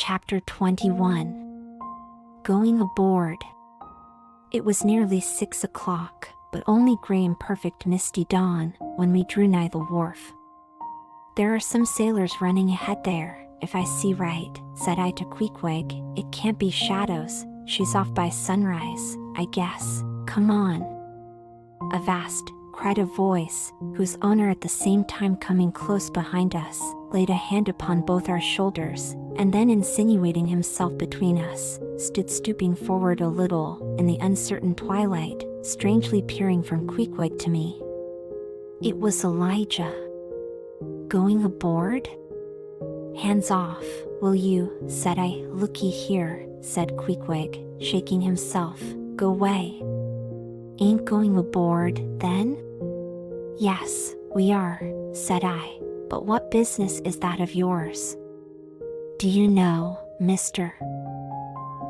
Chapter 21. Going aboard. It was nearly 6 o'clock, but only gray and perfect misty dawn, when we drew nigh the wharf. "There are some sailors running ahead there, if I see right," said I to Queequeg. "It can't be shadows, she's off by sunrise, I guess. Come on." "Avast," cried a voice, whose owner at the same time coming close behind us, laid a hand upon both our shoulders, and then insinuating himself between us, stood stooping forward a little, in the uncertain twilight, strangely peering from Queequeg to me. It was Elijah. "Going aboard?" "Hands off, will you," said I. "Looky here," said Queequeg, shaking himself. "Go way." "Ain't going aboard, then?" "Yes, we are," said I. "But what business is that of yours?" "Do you know, Mr.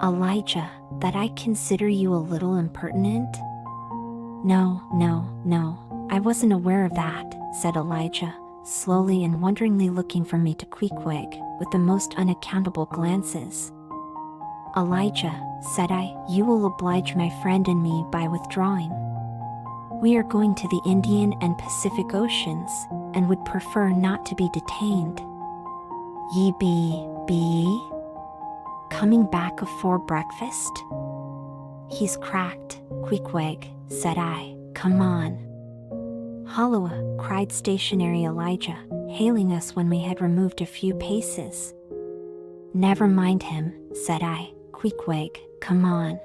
Elijah, that I consider you a little impertinent?" No, I wasn't aware of that," said Elijah, slowly and wonderingly looking from me to Queequeg, with the most unaccountable glances. "Elijah," said I, "you will oblige my friend and me by withdrawing. We are going to the Indian and Pacific Oceans, and would prefer not to be detained." "Ye be coming back afore breakfast?" "He's cracked, Queequeg," said I. "Come on." "Holloa," cried stationary Elijah, hailing us when we had removed a few paces. "Never mind him," said I. "Queequeg, come on."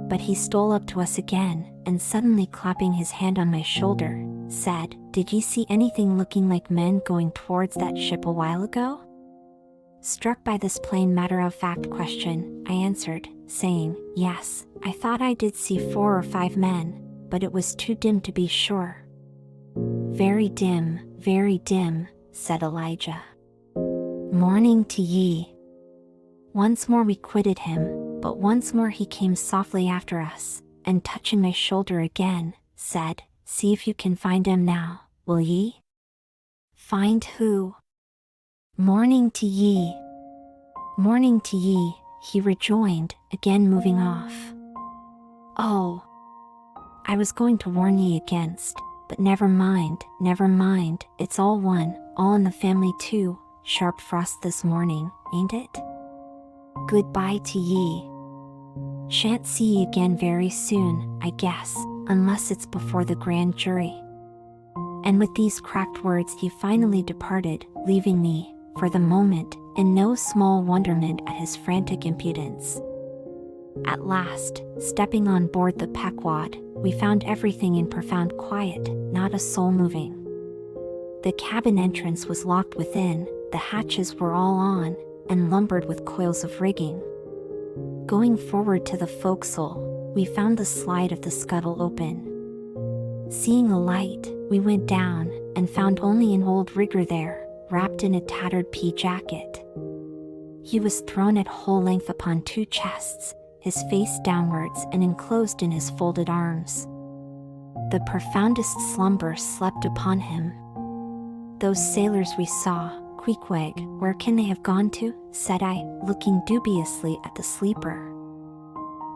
But he stole up to us again, and suddenly clapping his hand on my shoulder, said, "Did ye see anything looking like men going towards that ship a while ago?" Struck by this plain matter-of-fact question, I answered, saying, "Yes, I thought I did see 4 or 5 men, but it was too dim to be sure." Very dim," said Elijah. "Morning to ye." Once more we quitted him, but once more he came softly after us, and touching my shoulder again, said, "See if you can find him now, will ye?" "Find who?" "Morning to ye." "Morning to ye," he rejoined, again moving off. "Oh, I was going to warn ye against, but never mind, it's all one, all in the family too. Sharp frost this morning, ain't it? Goodbye to ye. Shan't see ye again very soon, I guess, unless it's before the grand jury." And with these cracked words he finally departed, leaving me, for the moment, in no small wonderment at his frantic impudence. At last, stepping on board the Pequod, we found everything in profound quiet, not a soul moving. The cabin entrance was locked within, the hatches were all on, and lumbered with coils of rigging. Going forward to the forecastle, we found the slide of the scuttle open. Seeing a light, we went down, and found only an old rigger there, wrapped in a tattered pea jacket. He was thrown at whole length upon 2 chests, his face downwards and enclosed in his folded arms. The profoundest slumber slept upon him. "Those sailors we saw, Queequeg, where can they have gone to?" said I, looking dubiously at the sleeper.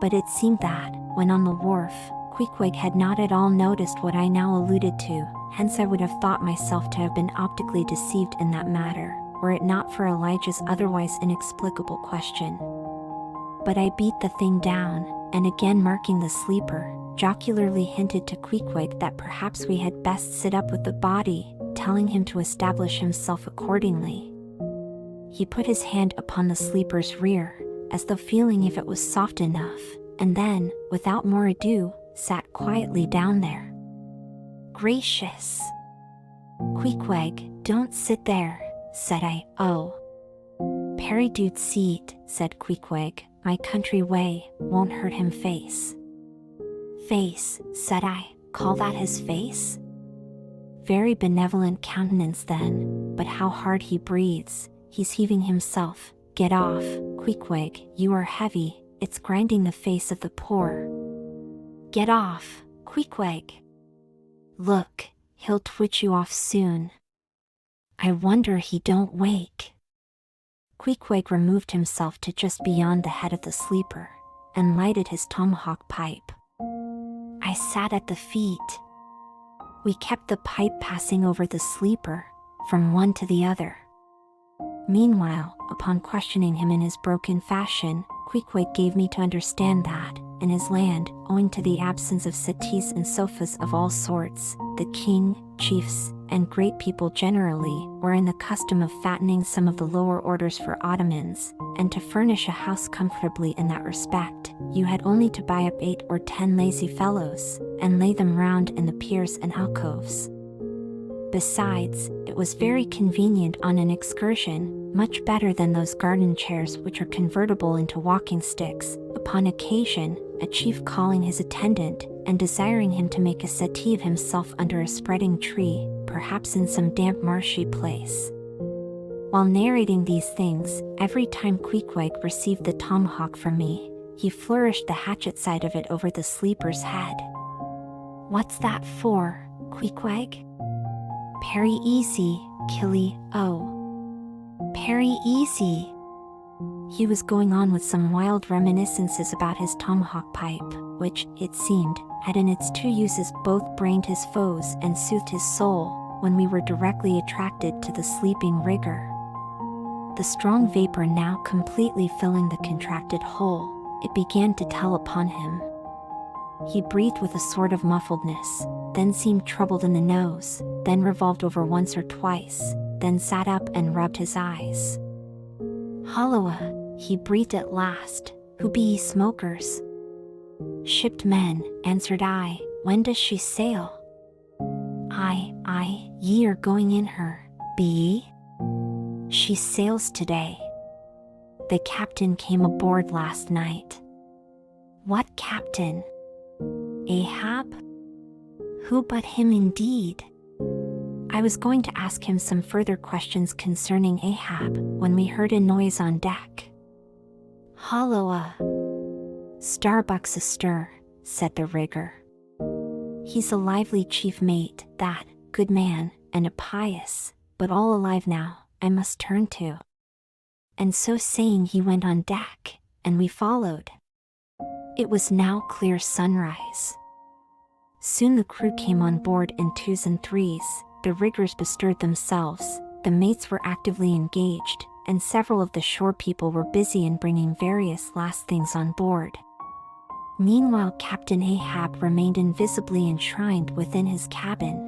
But it seemed that, when on the wharf, Queequeg had not at all noticed what I now alluded to, hence I would have thought myself to have been optically deceived in that matter, were it not for Elijah's otherwise inexplicable question. But I beat the thing down, and again marking the sleeper, jocularly hinted to Queequeg that perhaps we had best sit up with the body, telling him to establish himself accordingly. He put his hand upon the sleeper's rear, as though feeling if it was soft enough, and then, without more ado, sat quietly down there. "Gracious! Queequeg, don't sit there," said I. "Oh, Perry dude seat," said Queequeg. "My country way won't hurt him face." "Face," said I. "Call that his face? Very benevolent countenance then, but how hard he breathes, he's heaving himself. Get off, Queequeg, you are heavy, it's grinding the face of the poor. Get off, Queequeg. Look, he'll twitch you off soon. I wonder he don't wake." Queequeg removed himself to just beyond the head of the sleeper, and lighted his tomahawk pipe. I sat at the feet. We kept the pipe passing over the sleeper, from one to the other. Meanwhile, upon questioning him in his broken fashion, Queequeg gave me to understand that, in his land, owing to the absence of settees and sofas of all sorts, the king, chiefs, and great people generally were in the custom of fattening some of the lower orders for ottomans, and to furnish a house comfortably in that respect, you had only to buy up 8 or 10 lazy fellows, and lay them round in the piers and alcoves. Besides, it was very convenient on an excursion, much better than those garden chairs which are convertible into walking sticks. Upon occasion, a chief calling his attendant, and desiring him to make a settee of himself under a spreading tree, perhaps in some damp marshy place. While narrating these things, every time Queequeg received the tomahawk from me, he flourished the hatchet side of it over the sleeper's head. "What's that for, Queequeg?" "Parry easy, killy, oh. Parry easy." He was going on with some wild reminiscences about his tomahawk pipe, which, it seemed, had in its 2 uses both brained his foes and soothed his soul, when we were directly attracted to the sleeping rigger. The strong vapor now completely filling the contracted hole, it began to tell upon him. He breathed with a sort of muffledness, then seemed troubled in the nose, then revolved over once or twice, then sat up and rubbed his eyes. "Holloa," he breathed at last, "who be ye smokers?" "Shipped men," answered I. "When does she sail?" "Aye, ye are going in her, be ye?" "She sails today. The captain came aboard last night." "What captain?" "Ahab?" "Who but him indeed?" I was going to ask him some further questions concerning Ahab, when we heard a noise on deck. "Holloa! Starbuck's astir," said the rigger. "He's a lively chief mate, that, good man, and a pious, but all alive now, I must turn to." And so saying he went on deck, and we followed. It was now clear sunrise. Soon the crew came on board in 2s and 3s, the riggers bestirred themselves, the mates were actively engaged, and several of the shore people were busy in bringing various last things on board. Meanwhile Captain Ahab remained invisibly enshrined within his cabin,